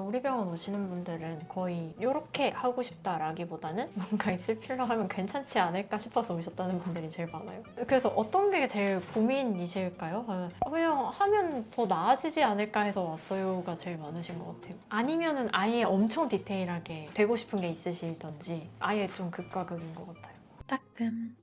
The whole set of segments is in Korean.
우리 병원 오시는 분들은 거의 이렇게 하고 싶다라기보다는 뭔가 입술 필러 하면 괜찮지 않을까 싶어서 오셨다는 분들이 제일 많아요. 그래서 어떤 게 제일 고민이실까요? 그냥 하면 더 나아지지 않을까 해서 왔어요가 제일 많으신 것 같아요. 아니면은 아예 엄청 디테일하게 되고 싶은 게 있으시던지 아예 좀 극과 극인 것 같아요. 따끔.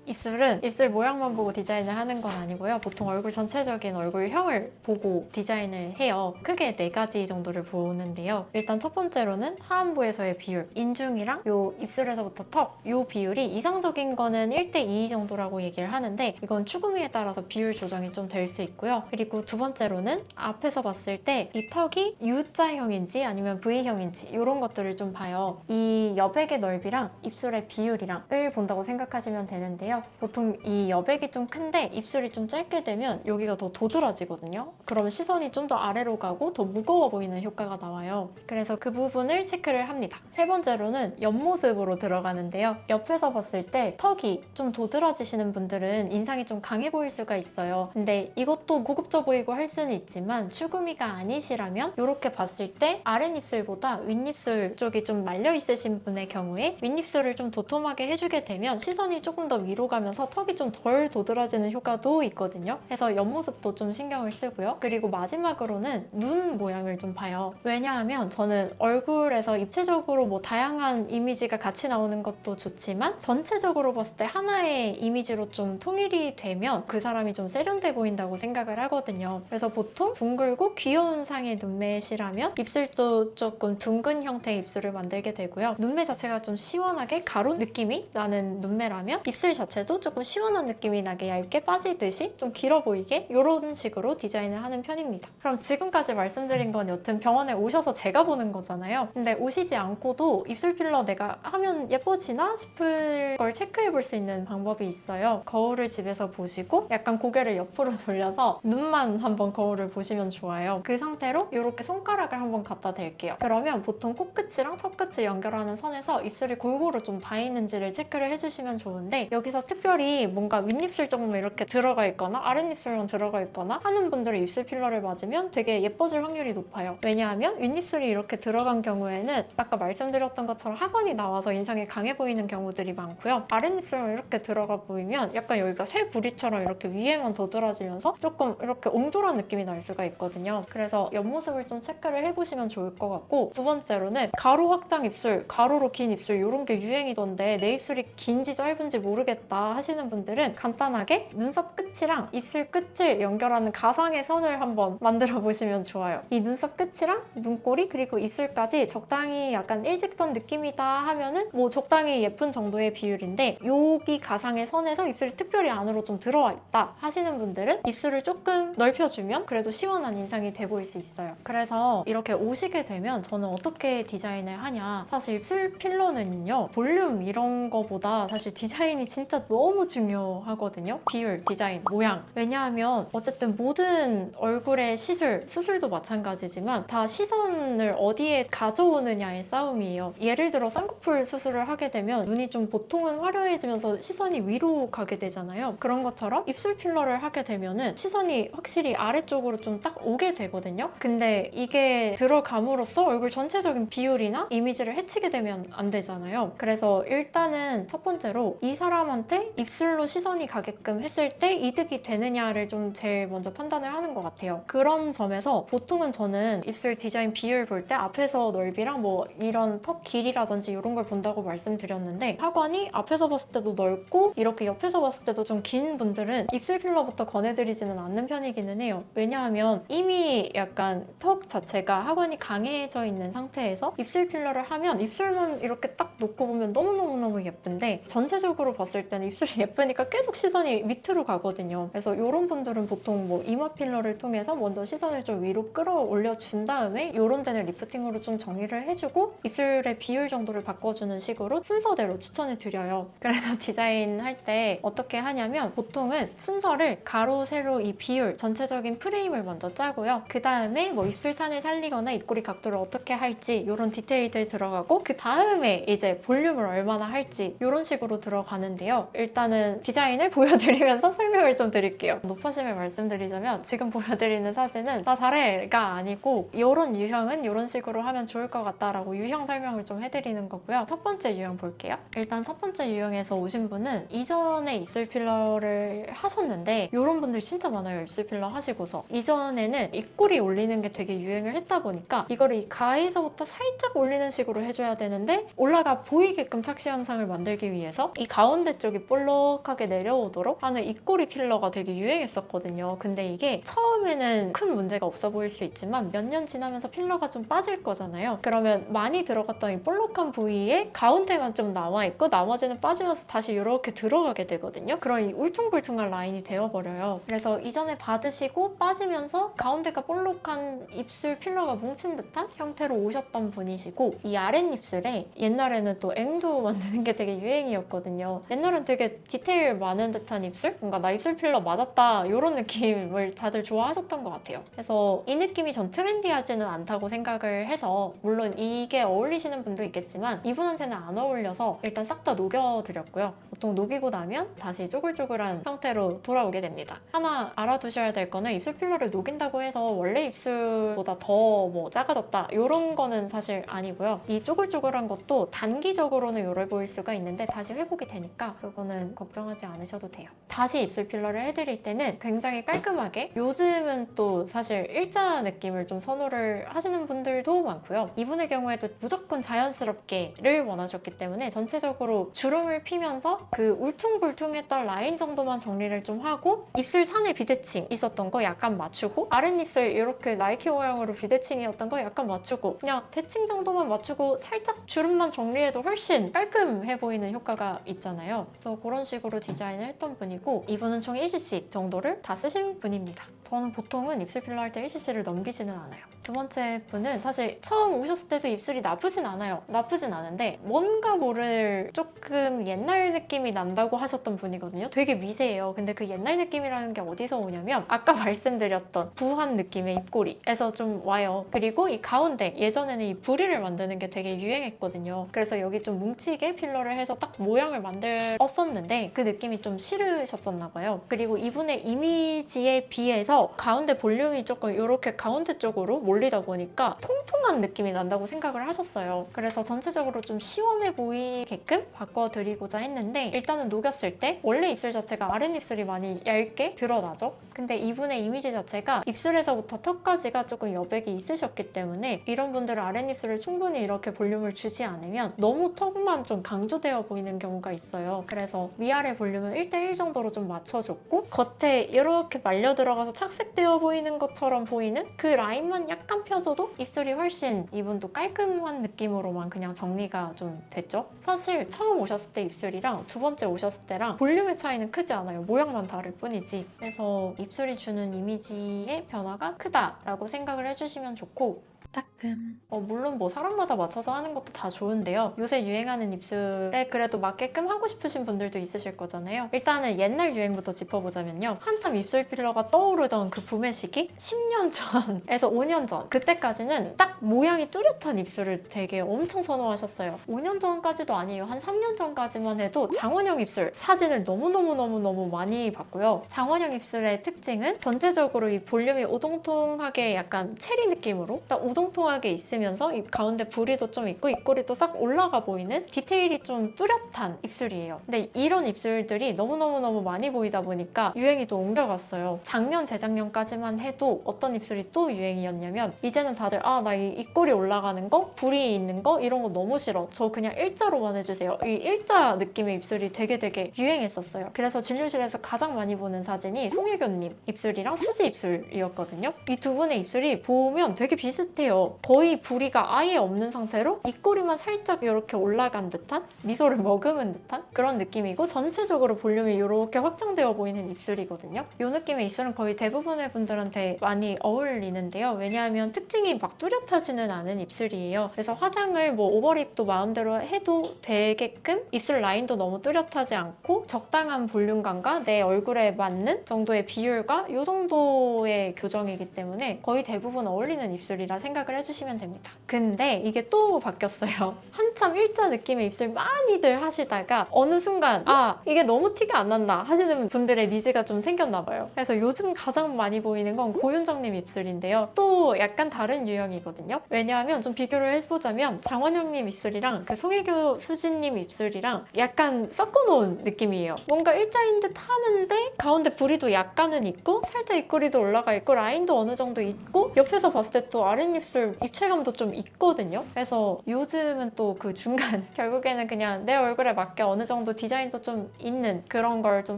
입술은 입술 모양만 보고 디자인을 하는 건 아니고요. 보통 얼굴 전체적인 얼굴형을 보고 디자인을 해요. 크게 4가지 정도를 보는데요. 일단 첫 번째로는 하안부에서의 비율, 인중이랑 요 입술에서부터 턱, 요 비율이 이상적인 거는 1:2 정도라고 얘기를 하는데 이건 추구미에 따라서 비율 조정이 좀 될 수 있고요. 그리고 두 번째로는 앞에서 봤을 때 이 턱이 U자형인지 아니면 V형인지 이런 것들을 좀 봐요. 이 여백의 넓이랑 입술의 비율이랑을 본다고 생각하시면 되는데요. 보통 이 여백이 좀 큰데 입술이 좀 짧게 되면 여기가 더 도드라지거든요. 그러면 시선이 좀 더 아래로 가고 더 무거워 보이는 효과가 나와요. 그래서 그 부분을 체크를 합니다. 세 번째로는 옆모습으로 들어가는데요. 옆에서 봤을 때 턱이 좀 도드라지시는 분들은 인상이 좀 강해 보일 수가 있어요. 근데 이것도 고급져 보이고 할 수는 있지만 추구미가 아니시라면 이렇게 봤을 때 아랫입술보다 윗입술 쪽이 좀 말려 있으신 분의 경우에 윗입술을 좀 도톰하게 해주게 되면 시선이 조금 더 위로 가면서 턱이 좀 덜 도드라지는 효과도 있거든요. 그래서 옆모습도 좀 신경을 쓰고요. 그리고 마지막으로는 눈 모양을 좀 봐요. 왜냐하면 저는 얼굴에서 입체적으로 뭐 다양한 이미지가 같이 나오는 것도 좋지만 전체적으로 봤을 때 하나의 이미지로 좀 통일이 되면 그 사람이 좀 세련돼 보인다고 생각을 하거든요. 그래서 보통 둥글고 귀여운 상의 눈매시라면 입술도 조금 둥근 형태의 입술을 만들게 되고요. 눈매 자체가 좀 시원하게 가루 느낌이 나는 눈매라면 입술 자체도 조금 시원한 느낌이 나게 얇게 빠지듯이 좀 길어 보이게 이런 식으로 디자인을 하는 편입니다. 그럼 지금까지 말씀드린 건 여튼 병원에 오셔서 제가 보는 거잖아요. 근데 오시지 않고도 입술 필러 내가 하면 예뻐지나 싶을 걸 체크해 볼 수 있는 방법이 있어요. 거울을 집에서 보시고 약간 고개를 옆으로 돌려서 눈만 한번 거울을 보시면 좋아요. 그 상태로 이렇게 손가락을 한번 갖다 댈게요. 그러면 보통 코끝이랑 턱끝을 연결하는 선에서 입술이 골고루 좀 닿아 있는지를 체크를 해주시면 좋은데 여기서 특별히 뭔가 윗입술 쪽만 이렇게 들어가 있거나 아랫입술만 들어가 있거나 하는 분들은 입술 필러를 맞으면 되게 예뻐질 확률이 높아요. 왜냐하면 윗입술이 이렇게 들어간 경우에는 아까 말씀드렸던 것처럼 하관이 나와서 인상이 강해 보이는 경우들이 많고요. 아랫입술만 이렇게 들어가 보이면 약간 여기가 새 부리처럼 이렇게 위에만 도드라지면서 조금 이렇게 옹졸한 느낌이 날 수가 있거든요. 그래서 옆모습을 좀 체크를 해보시면 좋을 것 같고 두 번째로는 가로 확장 입술, 가로로 긴 입술 이런 게 유행이던데 내 입술이 긴지 짧은지 모르겠다 하시는 분들은 간단하게 눈썹 끝이랑 입술 끝을 연결하는 가상의 선을 한번 만들어 보시면 좋아요. 이 눈썹 끝이랑 눈꼬리 그리고 입술까지 적당히 약간 일직선 느낌이다 하면은 뭐 적당히 예쁜 정도의 비율인데 여기 가상의 선에서 입술이 특별히 안으로 좀 들어와 있다 하시는 분들은 입술을 조금 넓혀주면 그래도 시원한 인상이 돼 보일 수 있어요. 그래서 이렇게 오시게 되면 저는 어떻게 디자인을 하냐, 사실 입술 필러는요 볼륨 이런 거보다 사실 디자인이 진짜 너무 중요하거든요. 비율, 디자인, 모양. 왜냐하면 어쨌든 모든 얼굴의 시술, 수술도 마찬가지지만 다 시선을 어디에 가져오느냐의 싸움이에요. 예를 들어 쌍꺼풀 수술을 하게 되면 눈이 좀 보통은 화려해지면서 시선이 위로 가게 되잖아요. 그런 것처럼 입술 필러를 하게 되면은 시선이 확실히 아래쪽으로 좀 딱 오게 되거든요. 근데 이게 들어감으로써 얼굴 전체적인 비율이나 이미지를 해치게 되면 안 되잖아요. 그래서 일단은 첫 번째로 이 사람한테 입술로 시선이 가게끔 했을 때 이득이 되느냐를 좀 제일 먼저 판단을 하는 것 같아요. 그런 점에서 보통은 저는 입술 디자인 비율 볼 때 앞에서 넓이랑 뭐 이런 턱 길이라든지 이런 걸 본다고 말씀드렸는데 하관이 앞에서 봤을 때도 넓고 이렇게 옆에서 봤을 때도 좀 긴 분들은 입술 필러부터 권해드리지는 않는 편이기는 해요. 왜냐하면 이미 약간 턱 자체가 하관이 강해져 있는 상태에서 입술 필러를 하면 입술만 이렇게 딱 놓고 보면 너무너무너무 예쁜데 전체적으로 봤을 때는 입술이 예쁘니까 계속 시선이 밑으로 가거든요. 그래서 이런 분들은 보통 뭐 이마 필러를 통해서 먼저 시선을 좀 위로 끌어올려 준 다음에 이런 데는 리프팅으로 좀 정리를 해주고 입술의 비율 정도를 바꿔주는 식으로 순서대로 추천해 드려요. 그래서 디자인할 때 어떻게 하냐면 보통은 순서를 가로, 세로 이 비율 전체적인 프레임을 먼저 짜고요. 그 다음에 뭐 입술산을 살리거나 입꼬리 각도를 어떻게 할지 이런 디테일들 들어가고 그 다음에 이제 볼륨을 얼마나 할지 이런 식으로 들어가는데요. 일단은 디자인을 보여드리면서 설명을 좀 드릴게요. 높아심을 말씀드리자면 지금 보여드리는 사진은 나 잘해가 아니고 이런 유형은 이런 식으로 하면 좋을 것 같다라고 유형 설명을 좀 해드리는 거고요. 첫 번째 유형 볼게요. 일단 첫 번째 유형에서 오신 분은 이전에 입술 필러를 하셨는데 이런 분들 진짜 많아요. 입술 필러 하시고서 이전에는 입꼬리 올리는 게 되게 유행을 했다 보니까 이거를 이 가에서부터 살짝 올리는 식으로 해줘야 되는데 올라가 보이게끔 착시 현상을 만들기 위해서 이 가운데 쪽이 볼록하게 내려오도록 하는 입꼬리 필러가 되게 유행했었거든요. 근데 이게 처음에는 큰 문제가 없어 보일 수 있지만 몇 년 지나면서 필러가 좀 빠질 거잖아요. 그러면 많이 들어갔던 이 볼록한 부위에 가운데만 좀 남아있고 나머지는 빠지면서 다시 이렇게 들어가게 되거든요. 그런 이 울퉁불퉁한 라인이 되어버려요. 그래서 이전에 받으시고 빠지면서 가운데가 볼록한 입술 필러가 뭉친 듯한 형태로 오셨던 분이시고 이 아랫입술에 옛날에는 또 앵두 만드는 게 되게 유행이었거든요. 옛날엔 되게 디테일 많은 듯한 입술? 뭔가 나 입술 필러 맞았다 이런 느낌을 다들 좋아하셨던 것 같아요. 그래서 이 느낌이 전 트렌디하지는 않다고 생각을 해서 물론 이게 어울리시는 분도 있겠지만 이분한테는 안 어울려서 일단 싹 다 녹여드렸고요. 보통 녹이고 나면 다시 쪼글쪼글한 형태로 돌아오게 됩니다. 하나 알아두셔야 될 거는 입술 필러를 녹인다고 해서 원래 입술보다 더 뭐 작아졌다 이런 거는 사실 아니고요. 이 쪼글쪼글한 것도 단기적으로는 요래 보일 수가 있는데 다시 회복이 되니까 그거는 걱정하지 않으셔도 돼요. 다시 입술 필러를 해드릴 때는 굉장히 깔끔하게 요즘은 또 사실 일자 느낌을 좀 선호를 하시는 분들도 많고요. 이분의 경우에도 무조건 자연스럽게를 원하셨기 때문에 전체적으로 주름을 피면서 그 울퉁불퉁했던 라인 정도만 정리를 좀 하고 입술 산에 비대칭 있었던 거 약간 맞추고 아랫입술 이렇게 나이키 모양으로 비대칭이었던 거 약간 맞추고 그냥 대칭 정도만 맞추고 살짝 주름만 정리해도 훨씬 깔끔해 보이는 효과가 있잖아요. 그래서 그런 식으로 디자인을 했던 분이고 이분은 총 1cc 정도를 다 쓰신 분입니다. 저는 보통은 입술 필러 할 때 1cc를 넘기지는 않아요. 두 번째 분은 사실 처음 오셨을 때도 입술이 나쁘진 않아요. 나쁘진 않은데 뭔가 모를 조금 옛날 느낌이 난다고 하셨던 분이거든요. 되게 미세해요. 근데 그 옛날 느낌이라는 게 어디서 오냐면 아까 말씀드렸던 부한 느낌의 입꼬리에서 좀 와요. 그리고 이 가운데 예전에는 이 부리를 만드는 게 되게 유행했거든요. 그래서 여기 좀 뭉치게 필러를 해서 딱 모양을 만들었었는데 그 느낌이 좀 싫으셨었나 봐요. 그리고 이분의 이미지에 비해서 가운데 볼륨이 조금 이렇게 가운데 쪽으로 몰리다 보니까 통통한 느낌이 난다고 생각을 하셨어요. 그래서 전체적으로 좀 시원해 보이게끔 바꿔드리고자 했는데 일단은 녹였을 때 원래 입술 자체가 아랫입술이 많이 얇게 드러나죠. 근데 이분의 이미지 자체가 입술에서부터 턱까지가 조금 여백이 있으셨기 때문에 이런 분들은 아랫입술을 충분히 이렇게 볼륨을 주지 않으면 너무 턱만 좀 강조되어 보이는 경우가 있어요. 그래서 위아래 볼륨은 1대1 정도로 좀 맞춰줬고 겉에 이렇게 말려 들어가서 착색되어 보이는 것처럼 보이는 그 라인만 약간 펴줘도 입술이 훨씬 이분도 깔끔한 느낌으로만 그냥 정리가 좀 됐죠. 사실 처음 오셨을 때 입술이랑 두 번째 오셨을 때랑 볼륨의 차이는 크지 않아요. 모양만 다를 뿐이지. 그래서 입술이 주는 이미지의 변화가 크다라고 생각을 해주시면 좋고 따끔. 물론 뭐 사람마다 맞춰서 하는 것도 다 좋은데요. 요새 유행하는 입술에 그래도 맞게끔 하고 싶으신 분들도 있으실 거잖아요. 일단은 옛날 유행부터 짚어보자면요. 한참 입술 필러가 떠오르던 그 붐의 시기? 10년 전에서 5년 전 그때까지는 딱 모양이 뚜렷한 입술을 되게 엄청 선호하셨어요. 5년 전까지도 아니에요. 한 3년 전까지만 해도 장원영 입술 사진을 너무너무 많이 봤고요. 장원영 입술의 특징은 전체적으로 이 볼륨이 오동통하게 약간 체리 느낌으로 딱 오동통하게 있으면서 이 가운데 부리도 좀 있고 입꼬리도 싹 올라가 보이는 디테일이 좀 뚜렷한 입술이에요. 근데 이런 입술들이 너무너무 많이 보이다 보니까 유행이 또 옮겨갔어요. 작년, 재작년까지만 해도 어떤 입술이 또 유행이었냐면 이제는 다들 나 이 입꼬리 올라가는 거, 부리 있는 거 이런 거 너무 싫어. 저 그냥 일자로만 해주세요. 이 일자 느낌의 입술이 되게 유행했었어요. 그래서 진료실에서 가장 많이 보는 사진이 송혜교님 입술이랑 수지 입술이었거든요. 이 두 분의 입술이 보면 되게 비슷해요. 거의 부리가 아예 없는 상태로 입꼬리만 살짝 이렇게 올라간 듯한 미소를 머금은 듯한 그런 느낌이고 전체적으로 볼륨이 이렇게 확장되어 보이는 입술이거든요. 이 느낌의 입술은 거의 대부분의 분들한테 많이 어울리는데요. 왜냐하면 특징이 막 뚜렷하지는 않은 입술이에요. 그래서 화장을 뭐 오버립도 마음대로 해도 되게끔 입술 라인도 너무 뚜렷하지 않고 적당한 볼륨감과 내 얼굴에 맞는 정도의 비율과 이 정도의 교정이기 때문에 거의 대부분 어울리는 입술이라 생각합니다. 생각을 해주시면 됩니다. 근데 이게 또 바뀌었어요. 한참 일자 느낌의 입술 많이들 하시다가 어느 순간 아 이게 너무 티가 안 난다 하시는 분들의 니즈가 좀 생겼나 봐요. 그래서 요즘 가장 많이 보이는 건 고윤정님 입술인데요. 또 약간 다른 유형이거든요. 왜냐하면 좀 비교를 해보자면 장원영님 입술이랑 그 송혜교 수진님 입술이랑 약간 섞어놓은 느낌이에요. 뭔가 일자인 듯 하는데 가운데 부리도 약간은 있고 살짝 입꼬리도 올라가 있고 라인도 어느 정도 있고 옆에서 봤을 때 또 아랫입술 입체감도 좀 있거든요. 그래서 요즘은 또 그 중간 결국에는 그냥 내 얼굴에 맞게 어느 정도 디자인도 좀 있는 그런 걸 좀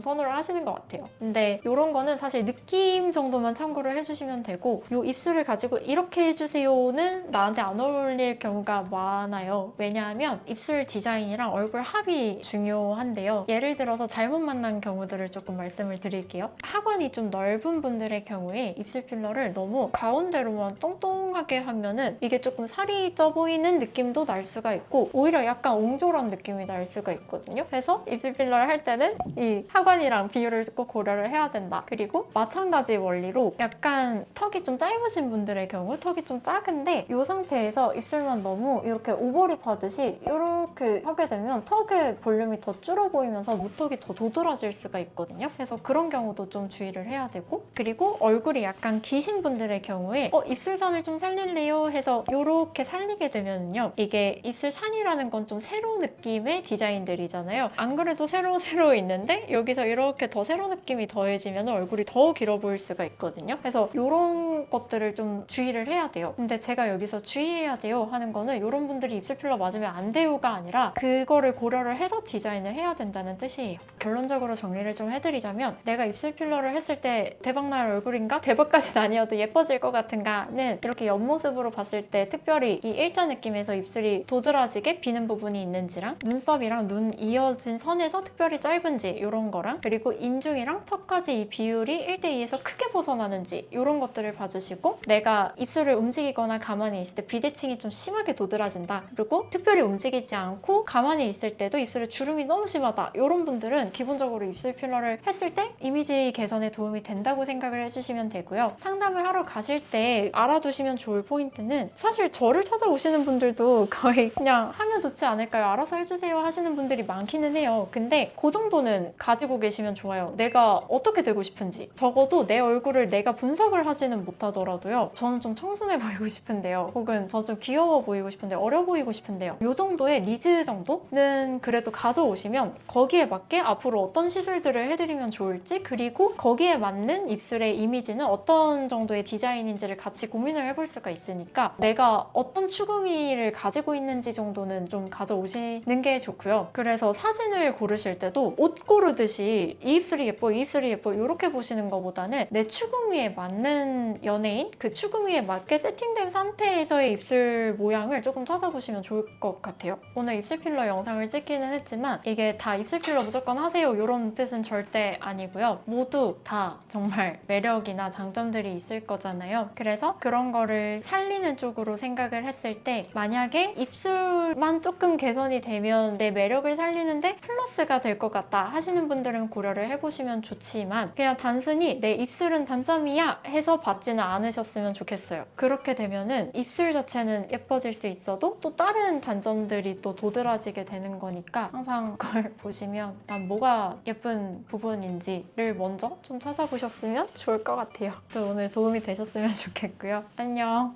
선호를 하시는 것 같아요. 근데 이런 거는 사실 느낌 정도만 참고를 해주시면 되고 이 입술을 가지고 이렇게 해주세요는 나한테 안 어울릴 경우가 많아요. 왜냐하면 입술 디자인이랑 얼굴 합이 중요한데요. 예를 들어서 잘못 만난 경우들을 조금 말씀을 드릴게요. 하관이 좀 넓은 분들의 경우에 입술 필러를 너무 가운데로만 똥똥하게 하면은 이게 조금 살이 쪄 보이는 느낌도 날 수가 있고 오히려 약간 옹졸한 느낌이 날 수가 있거든요. 그래서 입술 필러를 할 때는 이 하관이랑 비율을 꼭 고려를 해야 된다. 그리고 마찬가지 원리로 약간 턱이 좀 짧으신 분들의 경우 턱이 좀 작은데 이 상태에서 입술만 너무 이렇게 오버립 하듯이 이렇게 하게 되면 턱의 볼륨이 더 줄어 보이면서 무턱이 더 도드라질 수가 있거든요. 그래서 그런 경우도 좀 주의를 해야 되고 그리고 얼굴이 약간 기신 분들의 경우에 입술선을 좀 살릴래요 해서 이렇게 살리게 되면요. 이게 입술산이라는 건 좀 세로 느낌의 디자인들이잖아요. 안 그래도 세로 있는데 여기서 이렇게 더 세로 느낌이 더해지면 얼굴이 더 길어 보일 수가 있거든요. 그래서 이런 것들을 좀 주의를 해야 돼요. 근데 제가 여기서 주의해야 돼요 하는 거는 이런 분들이 입술 필러 맞으면 안 돼요가 아니라 그거를 고려를 해서 디자인을 해야 된다는 뜻이에요. 결론적으로 정리를 좀 해드리자면 내가 입술 필러를 했을 때 대박날 얼굴인가? 대박까지는 아니어도 예뻐질 것 같은가는 이렇게 옆모습으로 봤을 때 특별히 이 일자 느낌에서 입술이 도드라지게 비는 부분이 있는지랑 눈썹이랑 눈 이어진 선에서 특별히 짧은지 이런 거랑 그리고 인중이랑 턱까지 이 비율이 1대2에서 크게 벗어나는지 이런 것들을 봐주시고 내가 입술을 움직이거나 가만히 있을 때 비대칭이 좀 심하게 도드라진다 그리고 특별히 움직이지 않고 가만히 있을 때도 입술에 주름이 너무 심하다 이런 분들은 기본적으로 입술 필러를 했을 때 이미지 개선에 도움이 된다고 생각을 해주시면 되고요. 상담을 하러 가실 때 알아두시면 좋을 포인트는 사실 저를 찾아오시는 분들도 거의 그냥 하면 좋지 않을까요? 알아서 해주세요 하시는 분들이 많기는 해요. 근데 그 정도는 가지고 계시면 좋아요. 내가 어떻게 되고 싶은지 적어도 내 얼굴을 내가 분석을 하지는 못하더라도요. 저는 좀 청순해 보이고 싶은데요. 혹은 저 좀 귀여워 보이고 싶은데 어려 보이고 싶은데요. 이 정도의 니즈 정도는 그래도 가져오시면 거기에 맞게 앞으로 어떤 시술들을 해드리면 좋을지 그리고 거기에 맞는 입술의 이미지는 어떤 정도의 디자인인지를 같이 고민을 해볼 수가 있으니까 내가 어떤 추구미를 가지고 있는지 정도는 좀 가져오시는 게 좋고요. 그래서 사진을 고르실 때도 옷 고르듯이 이 입술이 예뻐, 이 입술이 예뻐 이렇게 보시는 것보다는 내 추구미에 맞는 연예인, 그 추구미에 맞게 세팅된 상태에서의 입술 모양을 조금 찾아보시면 좋을 것 같아요. 오늘 입술 필러 영상을 찍기는 했지만 이게 다 입술 필러 무조건 하세요 이런 뜻은 절대 아니고요. 모두 다 정말 매력이나 장점들이 있을 거잖아요. 그래서 그런 거를 살리는 쪽으로 생각을 했을 때 만약에 입술만 조금 개선이 되면 내 매력을 살리는데 플러스가 될 것 같다 하시는 분들은 고려를 해보시면 좋지만 그냥 단순히 내 입술은 단점이야 해서 받지는 않으셨으면 좋겠어요. 그렇게 되면은 입술 자체는 예뻐질 수 있어도 또 다른 단점들이 또 도드라지게 되는 거니까 항상 그걸 보시면 난 뭐가 예쁜 부분인지를 먼저 좀 찾아보셨으면 좋을 것 같아요. 또 오늘 도움이 되셨으면 좋겠고요. 안녕.